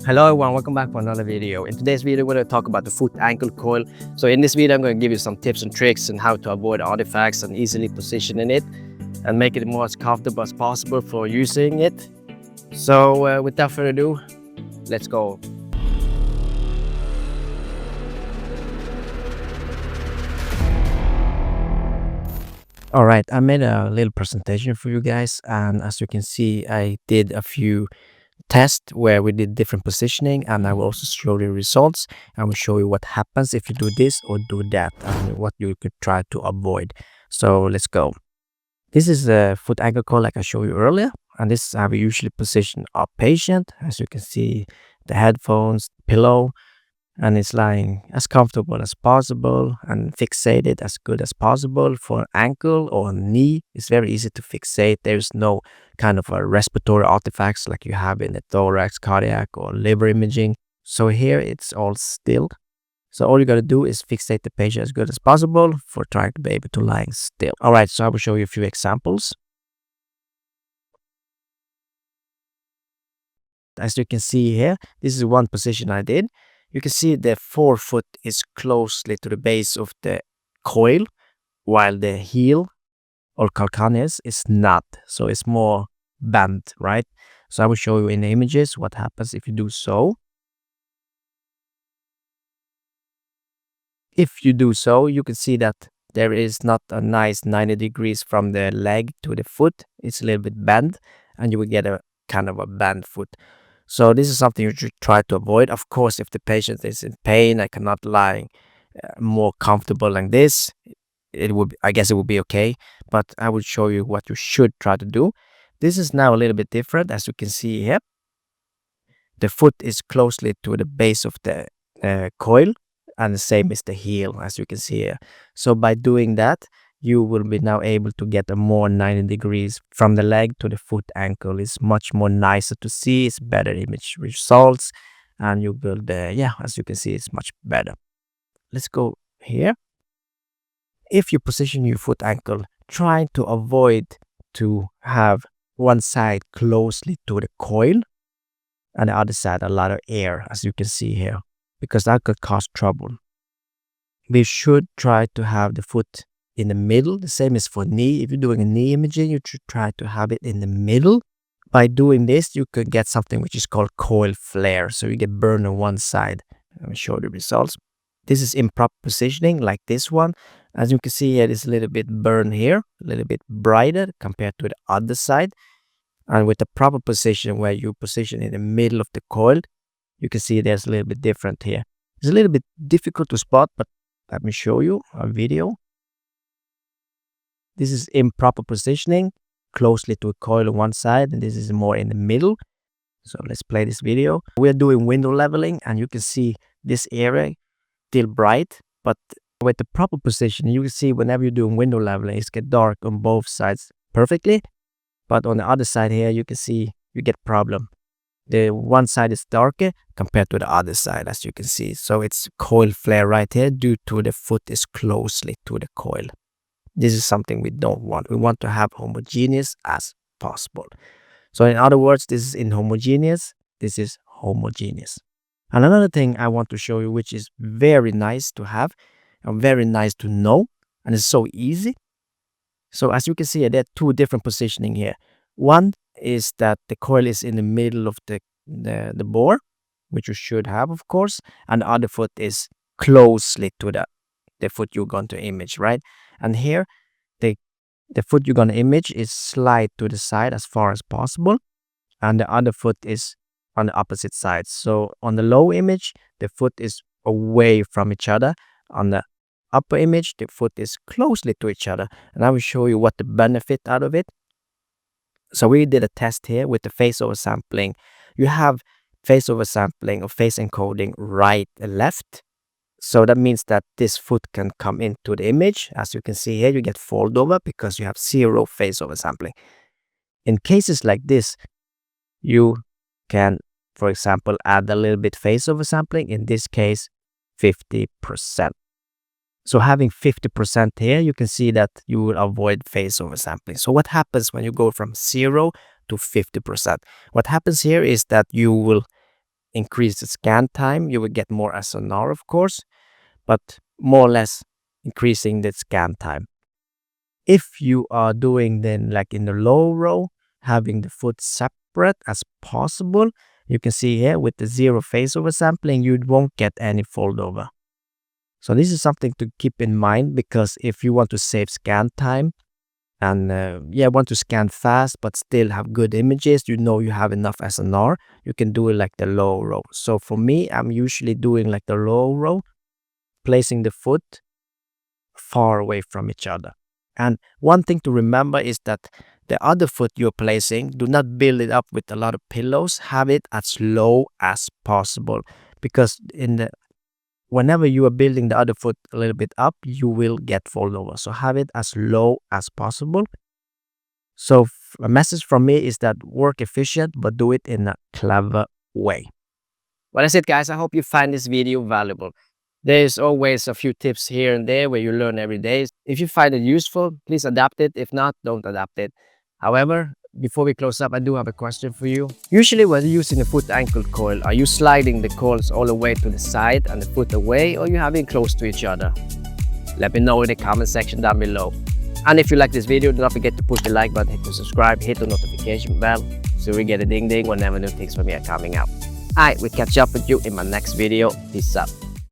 Hello everyone, welcome back for another video. In today's video, we're going to talk about the foot ankle coil. So in this video, I'm going to give you some tips and tricks on how to avoid artifacts and easily positioning it and make it more as comfortable as possible for using it. So without further ado, let's go. All right, I made a little presentation for you guys, and as you can see, I did a few test where we did different positioning, and I will also show you results. I will show you what happens if you do this or do that and what you could try to avoid. So let's go. This is a foot ankle coil like I showed you earlier, and this is how we usually position our patient. As you can see, the headphones, pillow, and it's lying as comfortable as possible and fixated as good as possible. For an ankle or a knee, it's very easy to fixate. There's no kind of a respiratory artifacts like you have in the thorax, cardiac, or liver imaging. So here it's all still. So all you got to do is fixate the patient as good as possible for trying to be able to lying still. All right, so I will show you a few examples. As you can see here, this is one position I did. You can see the forefoot is closely to the base of the coil, while the heel or calcaneus is not. So it's more bent, right? So I will show you in the images what happens if you do so. If you do so, you can see that there is not a nice 90 degrees from the leg to the foot. It's a little bit bent, and you will get a kind of a bent foot. So this is something you should try to avoid. Of course, if the patient is in pain, I cannot lie more comfortable like this. I guess it would be okay, but I will show you what you should try to do. This is now a little bit different, as you can see here. The foot is closely to the base of the coil, and the same is the heel, as you can see here. So by doing that, you will be now able to get a more 90 degrees from the leg to the foot ankle. It's much more nicer to see. It's better image results, and you will, yeah, as you can see, it's much better. Let's go here. If you position your foot ankle, try to avoid to have one side closely to the coil and the other side a lot of air, as you can see here, because that could cause trouble. We should try to have the foot in the middle. The same is for knee. If you're doing a knee imaging, you should try to have it in the middle. By doing this, you could get something which is called coil flare. So you get burned on one side. Let me show the results. This is improper positioning, like this one. As you can see here, it's a little bit burned here, a little bit brighter compared to the other side. And with the proper position, where you position in the middle of the coil, you can see there's a little bit different here. It's a little bit difficult to spot, but let me show you a video. This is improper positioning, closely to a coil on one side, and this is more in the middle. So let's play this video. We're doing window leveling, and you can see this area still bright, but with the proper position, you can see whenever you're doing window leveling, it's get dark on both sides perfectly. But on the other side here, you can see you get problem. The one side is darker compared to the other side, as you can see. So it's coil flare right here due to the foot is closely to the coil. This is something we don't want. We want to have homogeneous as possible. So in other words, this is inhomogeneous. This is homogeneous. And another thing I want to show you, which is very nice to have and very nice to know, and it's so easy. So as you can see, there are two different positioning here. One is that the coil is in the middle of the bore, which you should have, of course, and the other foot is closely to the foot you're going to image, right? And here, the foot you're going to image is slide to the side as far as possible, and the other foot is on the opposite side. So on the low image, the foot is away from each other. On the upper image, the foot is closely to each other, and I will show you what the benefit out of it. So we did a test here with the face oversampling. You have face oversampling or face encoding right and left. So that means that this foot can come into the image. As you can see here, you get foldover because you have 0 face oversampling. In cases like this, you can, for example, add a little bit face oversampling. In this case, 50%. So having 50% here, you can see that you will avoid face oversampling. So what happens when you go from 0 to 50%? What happens here is that you will increase the scan time. You will get more SNR, of course, but more or less increasing the scan time. If you are doing then like in the low row, having the foot separate as possible, you can see here with the 0 phase oversampling, you won't get any foldover. So this is something to keep in mind, because if you want to save scan time and want to scan fast but still have good images, you know you have enough SNR, you can do it like the low row. So for me, I'm usually doing like the low row, placing the foot far away from each other. And one thing to remember is that the other foot you're placing, do not build it up with a lot of pillows. Have it as low as possible, because whenever you are building the other foot a little bit up, you will get foldover. So have it as low as possible. So a message from me is that work efficient, but do it in a clever way. Well, that's it, guys. I hope you find this video valuable. There's always a few tips here and there where you learn every day. If you find it useful, please adapt it. If not, don't adapt it. However, before we close up, I do have a question for you. Usually when you're using a foot ankle coil, are you sliding the coils all the way to the side and the foot away, or are you having close to each other? Let me know in the comment section down below. And if you like this video, do not forget to push the like button, hit the subscribe, hit the notification bell, so we get a ding ding whenever new things from me are coming out. Alright, we'll catch up with you in my next video. Peace out.